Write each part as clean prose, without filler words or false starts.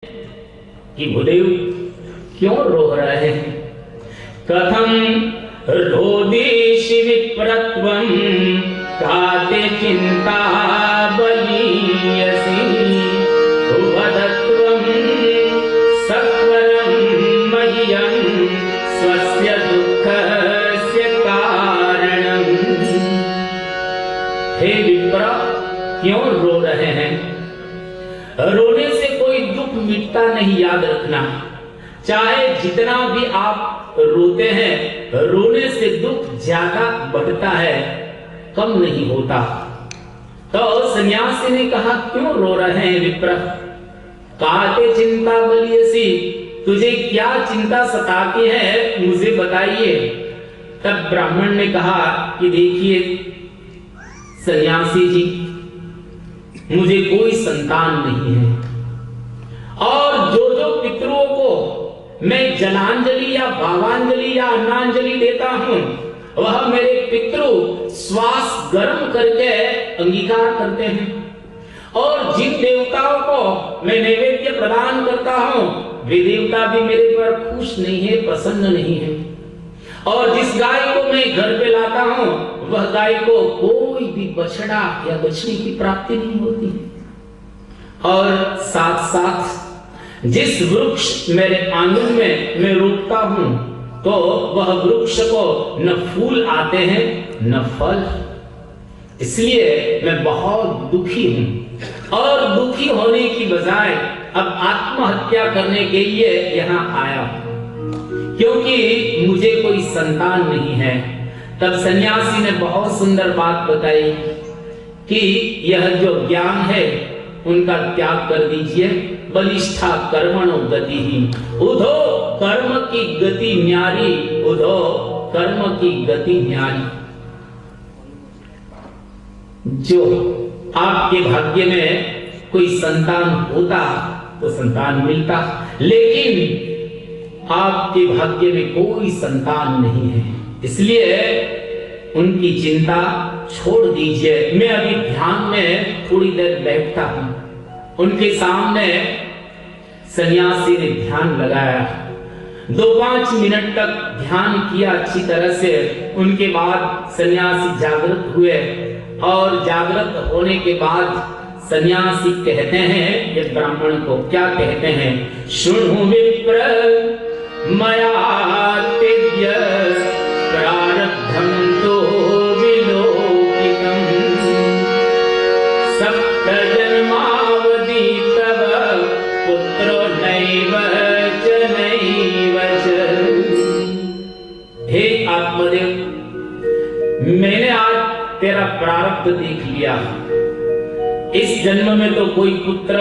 कि भूदेव क्यों रो रहे हैं? कथम रोदिषि विप्रत्वं काते चिंता बलीयसि वदत्वं सत्वरं मह्यं स्वस्य दुःखस्य कारणं। हे विप्र, क्यों रो रहे हैं? रोने से कोई दुख मिटता नहीं, याद रखना। चाहे जितना भी आप रोते हैं, रोने से दुख ज्यादा बढ़ता है, कम नहीं होता। तो सन्यासी ने कहा, क्यों रो रहे हैं विप्र? काते चिंता बलियसी, तुझे क्या चिंता सताती है, मुझे बताइए। तब ब्राह्मण ने कहा कि देखिए सन्यासी जी, मुझे कोई संतान नहीं है, और जो जो पितरों को मैं जलांजलि या भावांजलि या अन्नांजलि देता हूं, वह मेरे पितृ श्वास गर्म करके अंगीकार करते हैं। और जिन देवताओं को मैं नैवेद्य प्रदान करता हूं, वे देवता भी मेरे पर खुश नहीं है, प्रसन्न नहीं है। और जिस गाय को मैं घर पे लाता हूं, वह गाय को कोई भी बछड़ा या बछड़ी की प्राप्ति नहीं होती है। और साथ साथ जिस वृक्ष मेरे आंगन में मैं रोपता हूं, तो वह वृक्ष को न फूल आते हैं न फल। इसलिए मैं बहुत दुखी हूं, और दुखी होने की बजाय अब आत्महत्या करने के लिए यहाँ आया हूं, क्योंकि मुझे कोई संतान नहीं है। तब सन्यासी ने बहुत सुंदर बात बताई कि यह जो ज्ञान है उनका त्याग कर दीजिए। बलिष्ठा कर्मणो गति ही, उधो कर्म की गति न्यारी, उधो कर्म की गति न्यारी। जो आपके भाग्य में कोई संतान होता तो संतान मिलता, लेकिन आपके भाग्य में कोई संतान नहीं है, इसलिए उनकी चिंता छोड़ दीजिए। मैं अभी ध्यान में थोड़ी देर बैठता हूं। उनके सामने सन्यासी ने ध्यान लगाया, 2-5 मिनट तक ध्यान किया अच्छी तरह से। उनके बाद सन्यासी जागृत हुए, और जागृत होने के बाद सन्यासी कहते हैं ये ब्राह्मण को, क्या कहते हैं? शृणु विप्र मया तेज्य प्रारब्धं तो विलोकितम् सप्त जन्मावधि तव पुत्रो नैव च नैव च। हे आत्मदेव, मैंने आज तेरा प्रारब्ध देख लिया। इस जन्म में तो कोई पुत्र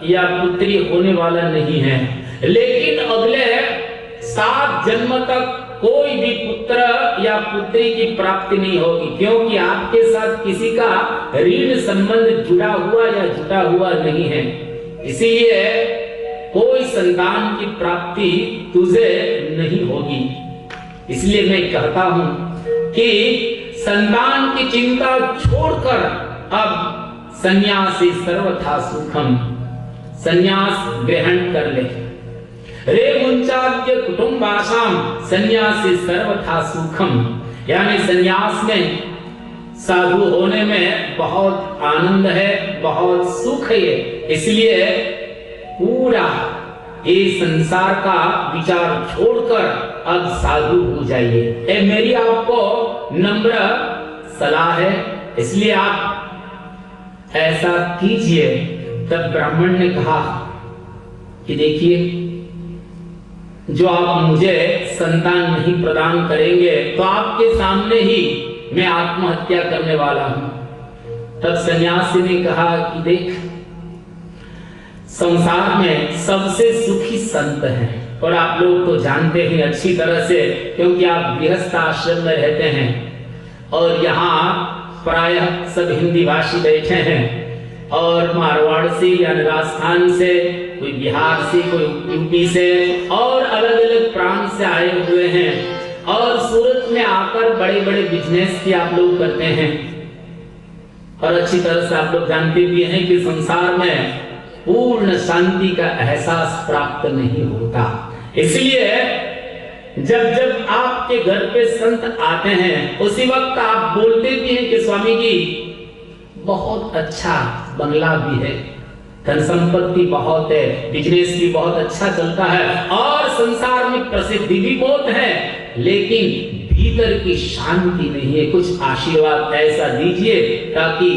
या पुत्री होने वाला नहीं है, लेकिन अगले 7 जन्म तक कोई भी पुत्र या पुत्री की प्राप्ति नहीं होगी, क्योंकि आपके साथ किसी का ऋण संबंध जुड़ा हुआ या जुटा हुआ नहीं है। इसीलिए कोई संतान की प्राप्ति तुझे नहीं होगी। इसलिए मैं कहता हूं कि संतान की चिंता छोड़कर अब सन्यासी सर्वथा सुखम, सन्यास ग्रहण कर ले। रे मुंचाद्य कुटुंबासाम सन्यासी सर्वथा सुखम, यानी सन्यास में साधु होने में बहुत आनंद है, बहुत सुख है। इसलिए पूरा ये संसार का विचार छोड़कर अब साधु हो जाइए। ये मेरी आपको नम्र सलाह है, इसलिए आप ऐसा कीजिए। तब ब्राह्मण ने कहा कि देखिए, जो आप मुझे संतान नहीं प्रदान करेंगे तो आपके सामने ही मैं आत्महत्या करने वाला हूं। तब सन्यासी ने कहा कि देख, संसार में सबसे सुखी संत हैं, और आप लोग तो जानते हैं अच्छी तरह से, क्योंकि आप गृहस्थ आश्रम में रहते हैं। और यहाँ प्रायः सब हिंदी भाषी बैठे हैं, और मारवाड़ से या राजस्थान से, कोई बिहार से, कोई यूपी से, और अलग अलग प्रांत से आए हुए हैं। और सूरत में आकर बड़े बड़े बिजनेस भी आप लोग करते हैं। और अच्छी तरह से आप लोग जानते भी हैं कि संसार में पूर्ण शांति का एहसास प्राप्त नहीं होता। इसलिए जब जब आपके घर पे संत आते हैं उसी वक्त आप बोलते भी हैं कि स्वामी जी बहुत अच्छा बंगला भी है, धन संपत्ति बहुत है, बिजनेस भी बहुत अच्छा चलता है और संसार में प्रसिद्धि भी बहुत है, लेकिन भीतर की शांति नहीं है। कुछ आशीर्वाद ऐसा दीजिए ताकि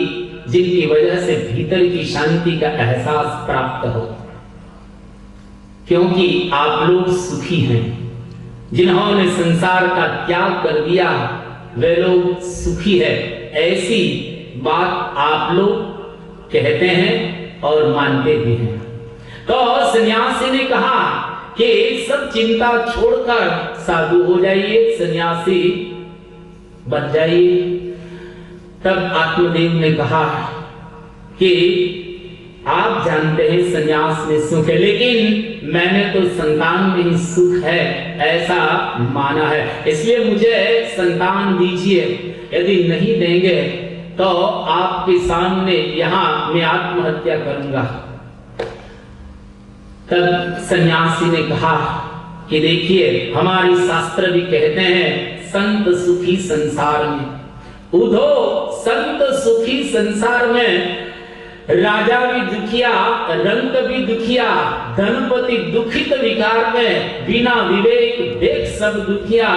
जिनकी वजह से भीतर की शांति का एहसास प्राप्त हो, क्योंकि आप लोग सुखी हैं। जिन्होंने संसार का त्याग कर दिया वे लोग सुखी है, ऐसी बात आप लोग कहते हैं और मानते भी हैं। तो सन्यासी ने कहा कि सब चिंता छोड़कर साधु हो जाइए, सन्यासी बन जाइए। तब आत्मदेव ने कहा कि आप जानते हैं सन्यास में सुख है, लेकिन मैंने तो संतान में ही सुख है ऐसा माना है, इसलिए मुझे संतान दीजिए। यदि नहीं देंगे तो आपके सामने यहां मैं आत्महत्या करूंगा। तब सन्यासी ने कहा कि देखिए हमारी शास्त्र भी कहते हैं संत सुखी संसार में, उधो संत सुखी संसार में, राजा भी दुखिया, रंक भी दुखिया, धनपति दुखित विकार में, बिना विवेक देख सब दुखिया,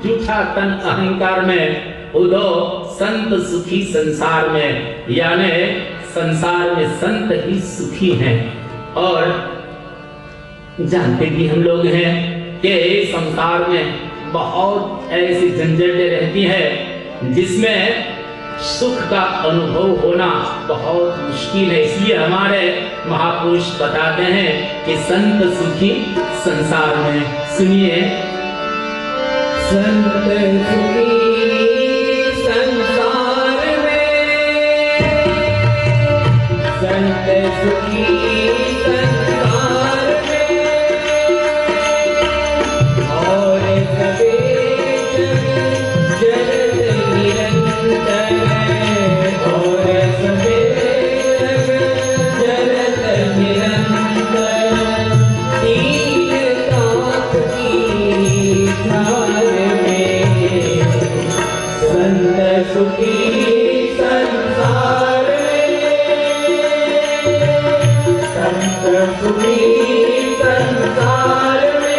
जूठा तन अहंकार में, उधो संत सुखी संसार में। यानी संसार में संत ही सुखी हैं। और जानते भी हम लोग हैं कि संसार में बहुत ऐसी झंझटें रहती हैं जिसमें सुख का अनुभव होना बहुत मुश्किल है। इसलिए हमारे महापुरुष बताते हैं कि संत सुखी संसार में। सुनिए, संत सुखी संसार में, संत सुखी संसार में, और सबे जगत निरंतर, और सबे जगत निरंतर, तीन ताप की धार में, संत सुखी संसार में, संत सुखी संसार में।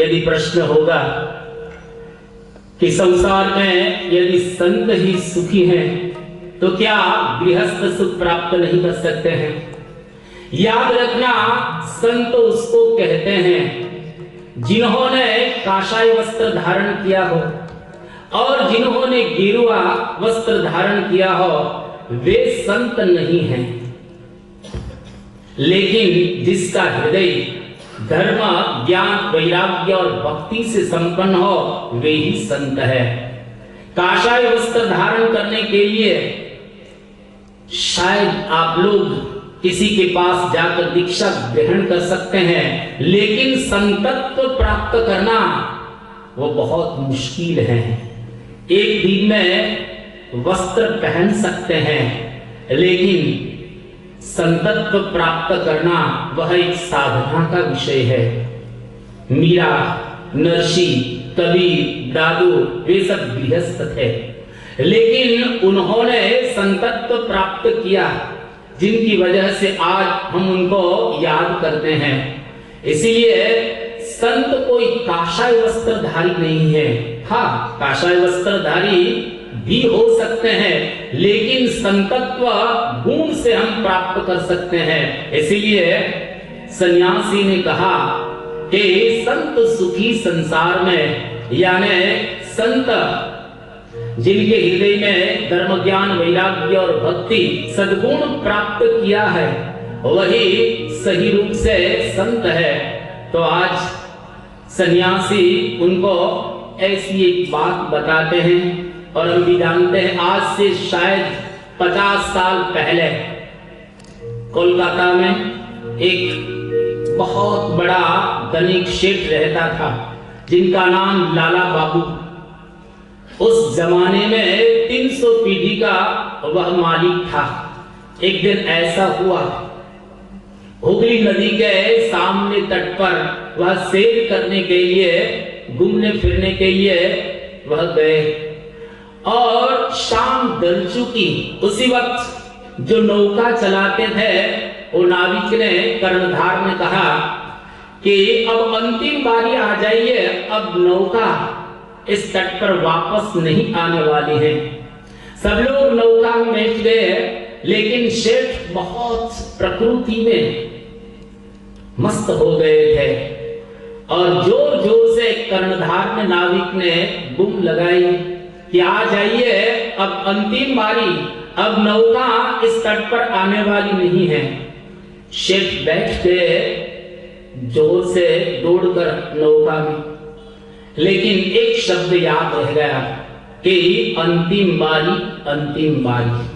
यदि प्रश्न होगा कि संसार में यदि संत ही सुखी हैं तो क्या गृहस्थ सुख प्राप्त नहीं कर सकते हैं? याद रखना, संत उसको कहते हैं जिन्होंने काशाय वस्त्र धारण किया हो और जिन्होंने गेरुआ वस्त्र धारण किया हो वे संत नहीं हैं। लेकिन जिसका हृदय धर्म, ज्ञान, वैराग्य और भक्ति से संपन्न हो वे ही संत है। काषाय वस्त्र धारण करने के लिए शायद आप लोग किसी के पास जाकर दीक्षा ग्रहण कर सकते हैं, लेकिन संतत्व प्राप्त करना वो बहुत मुश्किल है। एक दिन में वस्त्र पहन सकते हैं, लेकिन संतत्व प्राप्त करना वह एक साधना का विषय है। मीरा, नरसी, कबीर, दादू वे सब गृहस्थ थे, लेकिन उन्होंने संतत्व प्राप्त किया, जिनकी वजह से आज हम उनको याद करते हैं। इसीलिए संत कोई काषाय वस्त्रधारी नहीं है। हाँ, काषाय वस्त्रधारी भी हो सकते हैं, लेकिन संतत्व गुण से हम प्राप्त कर सकते हैं। इसीलिए सन्यासी ने कहा कि संत सुखी संसार में, यानी संत जिनके हृदय में धर्म, ज्ञान, वैराग्य और भक्ति सद्गुण प्राप्त किया है, वही सही रूप से संत है। तो आज सन्यासी उनको ऐसी एक बात बताते हैं, और हम भी जानते हैं आज से शायद 50 साल पहले कोलकाता में एक बहुत बड़ा धनिक सेठ रहता था, जिनका नाम लाला बाबू। उस जमाने में 300 पीढ़ी का वह मालिक था। एक दिन ऐसा हुआ, हुगली नदी के सामने तट पर वह सैर करने के लिए, घूमने फिरने के लिए वह गए, और शाम ढल चुकी। उसी वक्त जो नौका चलाते थे वो नाविक ने, कर्णधार ने कहा कि अब अंतिम बारी आ जाइए, अब नौका इस तट पर वापस नहीं आने वाली है। सब लोग नौका में बैठ गए, लेकिन सेठ बहुत प्रकृति में मस्त हो गए थे, और जोर जोर से कर्णधार में नाविक ने बूम लगाई कि आ जाइए, अब अंतिम बारी, अब नौका इस तट पर आने वाली नहीं है। सेठ बैठ गए जोर से दौड़कर नौका में, लेकिन एक शब्द याद रह गया कि अंतिम बारी, अंतिम बारी।